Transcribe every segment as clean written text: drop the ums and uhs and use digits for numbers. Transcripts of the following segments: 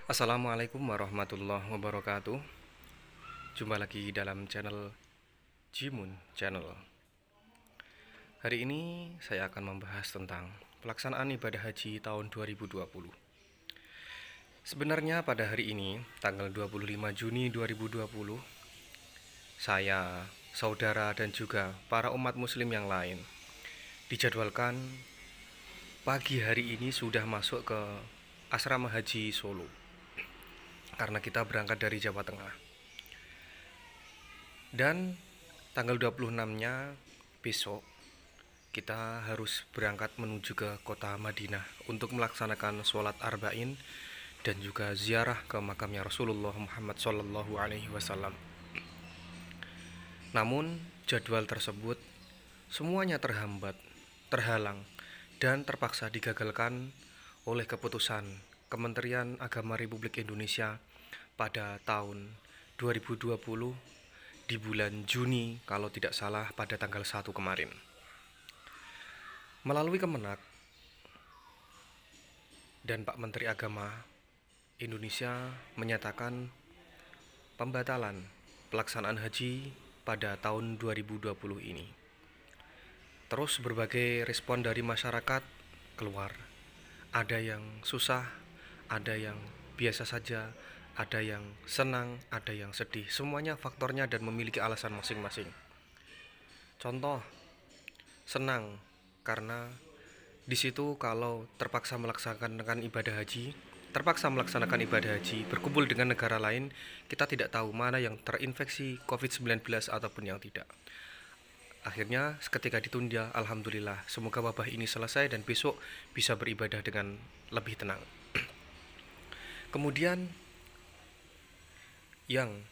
Assalamualaikum warahmatullahi wabarakatuh. Jumpa lagi dalam channel Jimun Channel. Hari ini saya akan membahas tentang pelaksanaan ibadah haji tahun 2020. Sebenarnya pada hari ini, tanggal 25 Juni 2020, saya, saudara dan juga para umat muslim yang lain dijadwalkan pagi hari ini sudah masuk ke asrama haji Solo karena kita berangkat dari Jawa Tengah. Dan tanggal 26-nya besok kita harus berangkat menuju ke kota Madinah untuk melaksanakan sholat arba'in dan juga ziarah ke makamnya Rasulullah Muhammad SAW. Namun jadwal tersebut semuanya terhalang dan terpaksa digagalkan oleh keputusan Kementerian Agama Republik Indonesia pada tahun 2020 di bulan Juni kalau tidak salah pada tanggal 1 kemarin. Melalui Kemenak dan Pak Menteri Agama Indonesia menyatakan pembatalan pelaksanaan haji pada tahun 2020 ini. Terus berbagai respon dari masyarakat keluar. Ada yang susah, ada yang biasa saja, ada yang senang, ada yang sedih. Semuanya faktornya dan memiliki alasan masing-masing. Contoh, senang karena di situ kalau terpaksa melaksanakan ibadah haji, berkumpul dengan negara lain, kita tidak tahu mana yang terinfeksi COVID-19 ataupun yang tidak. Akhirnya ketika ditunda, alhamdulillah, semoga wabah ini selesai dan besok bisa beribadah dengan lebih tenang. Kemudian yang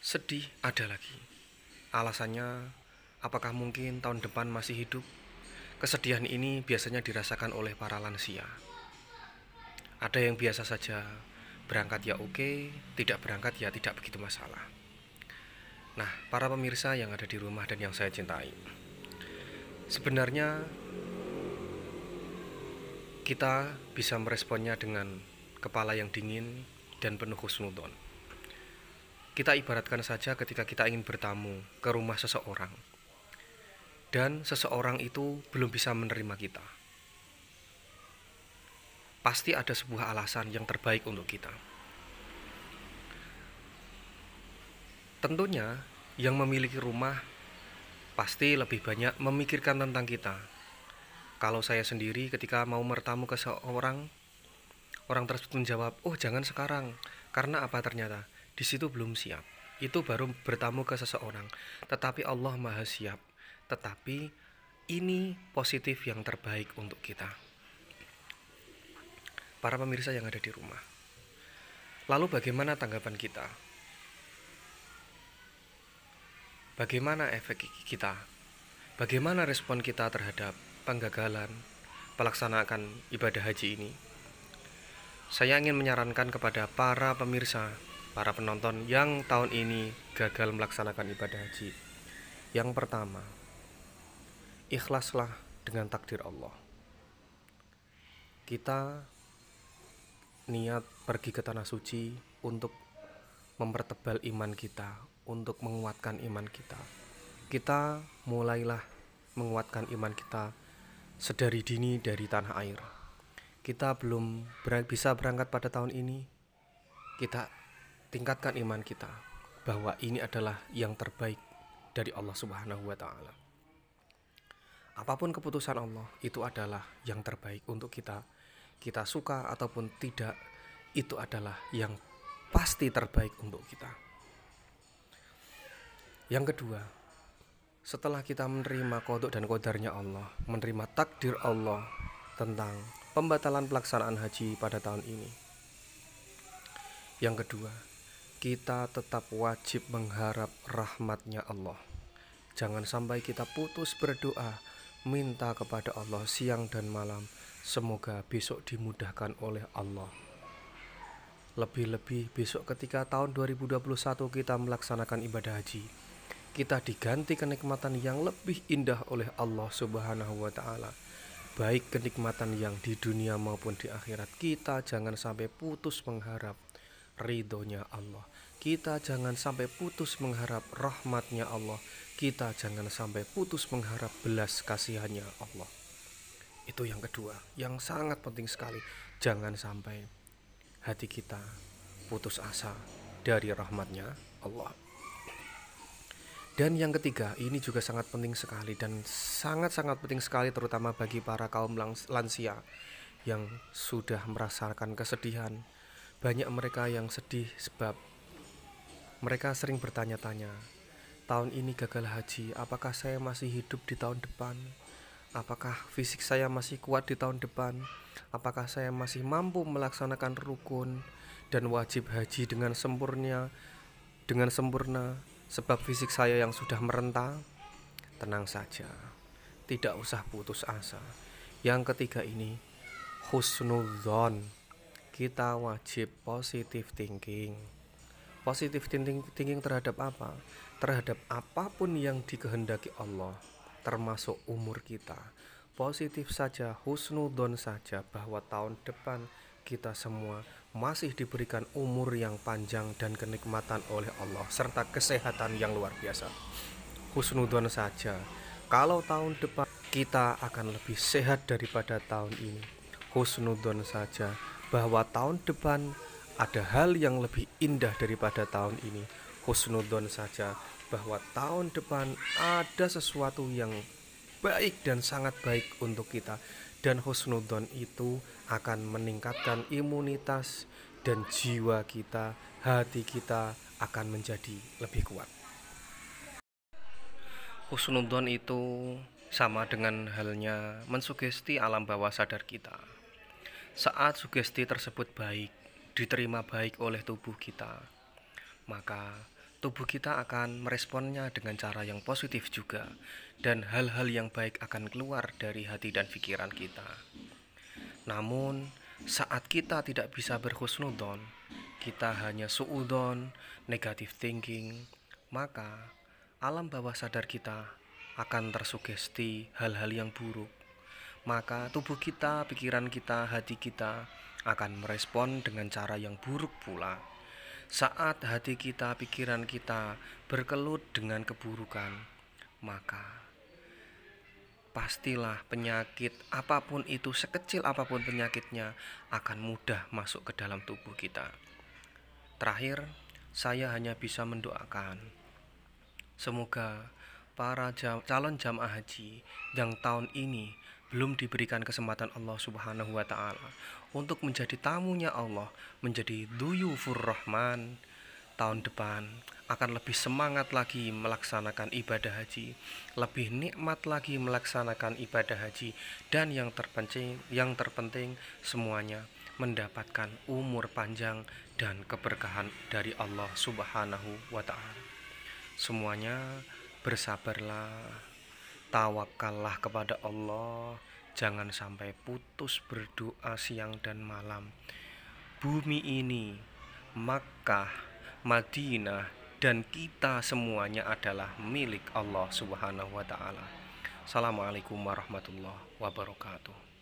sedih ada lagi. Alasannya, apakah mungkin tahun depan masih hidup? Kesedihan ini biasanya dirasakan oleh para lansia. Ada yang biasa saja, berangkat ya oke, tidak berangkat ya tidak begitu masalah. Nah, para pemirsa yang ada di rumah dan yang saya cintai, sebenarnya kita bisa meresponnya dengan kepala yang dingin dan penuh husnudon. Kita ibaratkan saja ketika kita ingin bertamu ke rumah seseorang dan seseorang itu belum bisa menerima kita. Pasti ada sebuah alasan yang terbaik untuk kita. Tentunya yang memiliki rumah pasti lebih banyak memikirkan tentang kita. Kalau saya sendiri ketika mau bertamu ke seorang, orang tersebut menjawab, "Oh, jangan sekarang." Karena apa ternyata? Di situ belum siap. Itu baru bertamu ke seseorang. Tetapi Allah Maha siap. Tetapi ini positif yang terbaik untuk kita. Para pemirsa yang ada di rumah. Lalu bagaimana tanggapan kita? Bagaimana efek kita? Bagaimana respon kita terhadap penggagalan pelaksanaan ibadah haji ini? Saya ingin menyarankan kepada para pemirsa, para penonton yang tahun ini gagal melaksanakan ibadah haji. Yang pertama, ikhlaslah dengan takdir Allah. Kita niat pergi ke tanah suci untuk mempertebal iman kita, untuk menguatkan iman kita. Kita mulailah menguatkan iman kita sedari dini dari tanah air. Kita belum bisa berangkat pada tahun ini, kita tingkatkan iman kita bahwa ini adalah yang terbaik dari Allah Subhanahu wa Ta'ala. Apapun keputusan Allah, itu adalah yang terbaik untuk kita. Kita suka ataupun tidak, itu adalah yang pasti terbaik untuk kita. Yang kedua, setelah kita menerima qada dan qadarnya Allah, menerima takdir Allah tentang pembatalan pelaksanaan haji pada tahun ini, yang kedua, kita tetap wajib mengharap rahmatnya Allah. Jangan sampai kita putus berdoa, minta kepada Allah siang dan malam, semoga besok dimudahkan oleh Allah. Lebih-lebih besok ketika tahun 2021 kita melaksanakan ibadah haji, kita diganti kenikmatan yang lebih indah oleh Allah Subhanahu wa Ta'ala. baik kenikmatan yang di dunia maupun di akhirat. Kita jangan sampai putus mengharap ridhonya Allah. Kita jangan sampai putus mengharap rahmatnya Allah. Kita jangan sampai putus mengharap belas kasihannya Allah. Itu yang kedua, yang sangat penting sekali. Jangan sampai hati kita putus asa dari rahmatnya Allah. Dan yang ketiga, ini juga sangat penting sekali dan sangat-sangat penting sekali terutama bagi para kaum lansia yang sudah merasakan kesedihan. Banyak mereka yang sedih sebab mereka sering bertanya-tanya, tahun ini gagal haji, apakah saya masih hidup di tahun depan? Apakah fisik saya masih kuat di tahun depan? Apakah saya masih mampu melaksanakan rukun dan wajib haji dengan sempurna? Sebab fisik saya yang sudah merenta. Tenang saja, tidak usah putus asa. Yang ketiga ini, husnudzon. Kita wajib positive thinking. Positive thinking terhadap apa? Terhadap apapun yang dikehendaki Allah, termasuk umur kita. Positif saja, husnudzon saja bahwa tahun depan kita semua masih diberikan umur yang panjang dan kenikmatan oleh Allah serta kesehatan yang luar biasa. Husnudzon saja kalau tahun depan kita akan lebih sehat daripada tahun ini. Husnudzon saja bahwa tahun depan ada hal yang lebih indah daripada tahun ini. Husnudzon saja bahwa tahun depan ada sesuatu yang baik dan sangat baik untuk kita. Dan husnudzon itu akan meningkatkan imunitas dan jiwa kita, hati kita akan menjadi lebih kuat. Husnudzon itu sama dengan halnya mensugesti alam bawah sadar kita. Saat sugesti tersebut baik, diterima baik oleh tubuh kita, maka tubuh kita akan meresponnya dengan cara yang positif juga, dan hal-hal yang baik akan keluar dari hati dan pikiran kita. Namun, saat kita tidak bisa berhusnudzon, kita hanya suudzon, negative thinking, maka alam bawah sadar kita akan tersugesti hal-hal yang buruk. Maka tubuh kita, pikiran kita, hati kita akan merespon dengan cara yang buruk pula. Saat hati kita, pikiran kita berkelut dengan keburukan, maka pastilah penyakit apapun itu, sekecil apapun penyakitnya, akan mudah masuk ke dalam tubuh kita. Terakhir, saya hanya bisa mendoakan semoga para calon jamaah haji yang tahun ini belum diberikan kesempatan Allah Subhanahu wa Ta'ala untuk menjadi tamunya Allah, menjadi duyufur rahman, tahun depan akan lebih semangat lagi melaksanakan ibadah haji, lebih nikmat lagi melaksanakan ibadah haji, dan yang terpenting semuanya mendapatkan umur panjang dan keberkahan dari Allah Subhanahu wa Ta'ala. Semuanya bersabarlah, tawakallah kepada Allah, jangan sampai putus berdoa siang dan malam. Bumi ini, Makkah, Madinah, dan kita semuanya adalah milik Allah Subhanahu wa Ta'ala. Assalamualaikum warahmatullahi wabarakatuh.